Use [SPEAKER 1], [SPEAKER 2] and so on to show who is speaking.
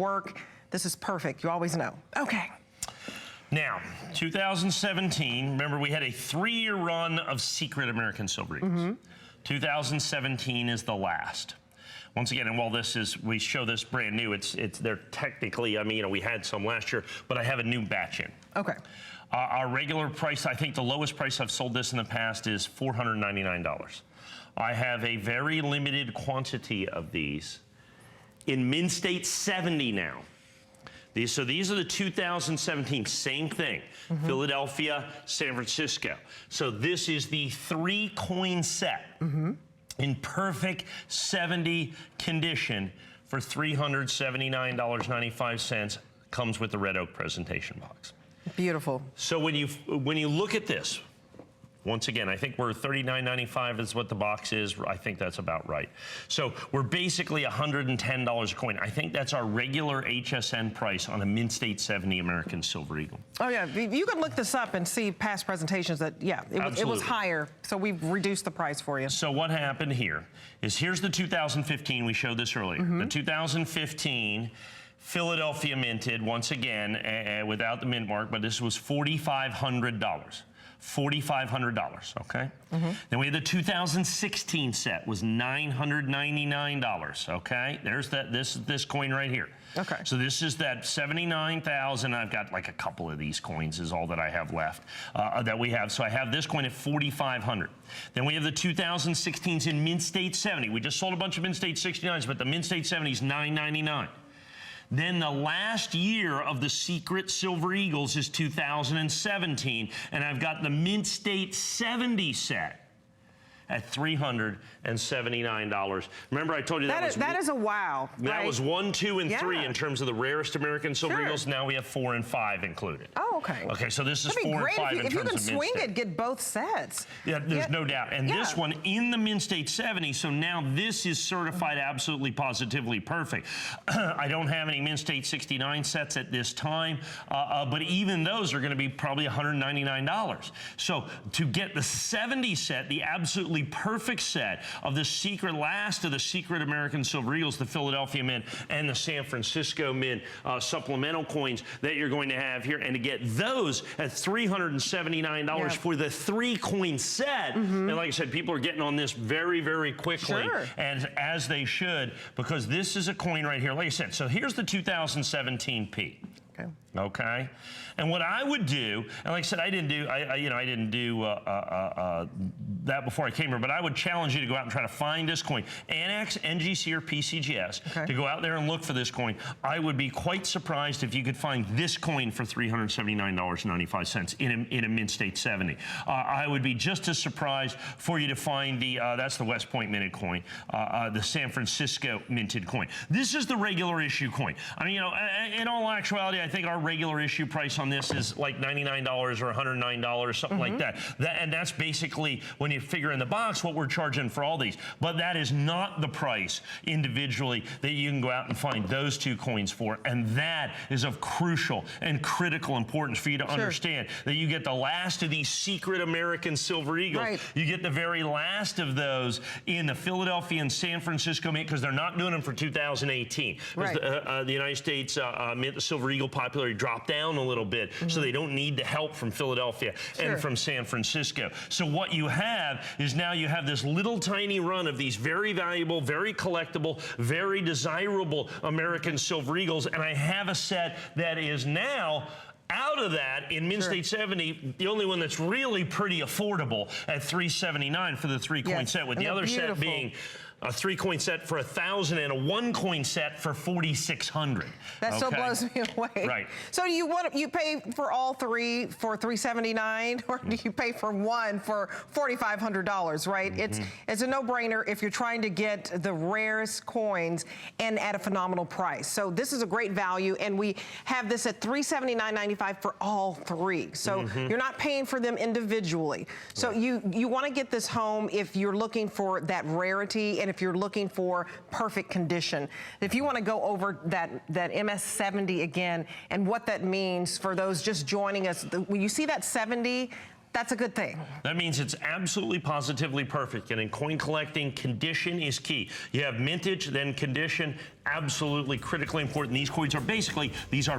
[SPEAKER 1] work. This is perfect. You always know. Okay.
[SPEAKER 2] Now, 2017, remember we had a 3-year run of Secret American Silver Eagles. 2017 is the last. Once again, and while we show this brand new, they're technically, I mean, you know, we had some last year, but I have a new batch in.
[SPEAKER 1] Okay.
[SPEAKER 2] Our regular price, I think the lowest price I've sold this in the past is $499. I have a very limited quantity of these in Mint State 70 now. So these are the 2017, same thing. Philadelphia, San Francisco. So this is the 3-coin set in perfect 70 condition for $379.95. Comes with the red oak presentation box.
[SPEAKER 1] Beautiful. So
[SPEAKER 2] when you look at this, once again, I think we're $39.95 is what the box is. I think that's about right. So we're basically $110 a coin. I think that's our regular HSN price on a Mint State 70 American Silver Eagle.
[SPEAKER 1] Oh yeah, you can look this up and see past presentations that, yeah, it was higher. So we've reduced the price for you.
[SPEAKER 2] So what happened here is, here's the 2015, we showed this earlier. The 2015 Philadelphia minted, once again, without the mint mark, but this was $4,500. $4,500, okay? Then we had the 2016 set, was $999, okay? There's this coin right here.
[SPEAKER 1] Okay.
[SPEAKER 2] So this is that 79,000. I've got like a couple of these coins is all that I have left that we have. So I have this coin at 4,500. Then we have the 2016s in Mint State 70. We just sold a bunch of Mint State 69s, but the Mint State 70 is $999. Then the last year of the Secret Silver Eagles is 2017, and I've got the Mint State 70 set at $379. Remember I told you that
[SPEAKER 1] is a wow.
[SPEAKER 2] That was 1, 2, and 3 in terms of the rarest American Silver Eagles. Now we have 4 and 5 included.
[SPEAKER 1] Oh, okay.
[SPEAKER 2] Okay, so this is 4 and 5 in terms of Mint State.
[SPEAKER 1] If you can swing it, get both sets.
[SPEAKER 2] Yeah, there's no doubt. And this one in the Mint State 70, so now this is certified absolutely positively perfect. I don't have any Mint State 69 sets at this time, but even those are going to be probably $199. So to get the 70 set, the absolutely perfect set of the last of the Secret American Silver Eagles, the Philadelphia Mint and the San Francisco Mint supplemental coins that you're going to have here, and to get those at $379 for the 3-coin set. And like I said, people are getting on this very, very quickly, and as they should, because this is a coin right here. Like I said, so here's the 2017 P. Okay, and what I would do, and like I said, I didn't do that before I came here, but I would challenge you to go out and try to find this coin, ANACS, NGC, or PCGS, to go out there and look for this coin. I would be quite surprised if you could find this coin for $379.95 in a Mint State 70. I would be just as surprised for you to find that's the West Point minted coin, the San Francisco minted coin. This is the regular issue coin. I mean, you know, in all actuality, I think our regular issue price on this is like $99 or $109, something like that. And that's basically, when you figure in the box, what we're charging for all these. But that is not the price individually that you can go out and find those 2 coins for. And that is of crucial and critical importance for you to understand, that you get the last of these Secret American Silver Eagles. You get the very last of those in the Philadelphia and San Francisco Mint, because they're not doing them for 2018. The United States Mint, the Silver Eagle popularity dropped down a little bit, so they don't need the help from Philadelphia and from San Francisco. So what you have is, now you have this little tiny run of these very valuable, very collectible, very desirable American Silver Eagles, and I have a set that is now out of that in Mint State 70, the only one that's really pretty affordable at $379 for the 3-coin set, with the other set being a 3-coin set for $1,000 and a 1-coin set for $4,600.
[SPEAKER 1] That still blows me away. Right. So do you pay for all 3 for $379, or do you pay for 1 for $4,500? Right. It's a no-brainer if you're trying to get the rarest coins and at a phenomenal price. So this is a great value, and we have this at $379.95 for all 3. So you're not paying for them individually. So you want to get this home if you're looking for that rarity, and if you're looking for perfect condition. If you want to go over that MS70 again and what that means for those just joining us, when you see that 70, that's a good thing.
[SPEAKER 2] That means it's absolutely positively perfect. And in coin collecting, condition is key. You have mintage, then condition, absolutely critically important. These coins are basically, these are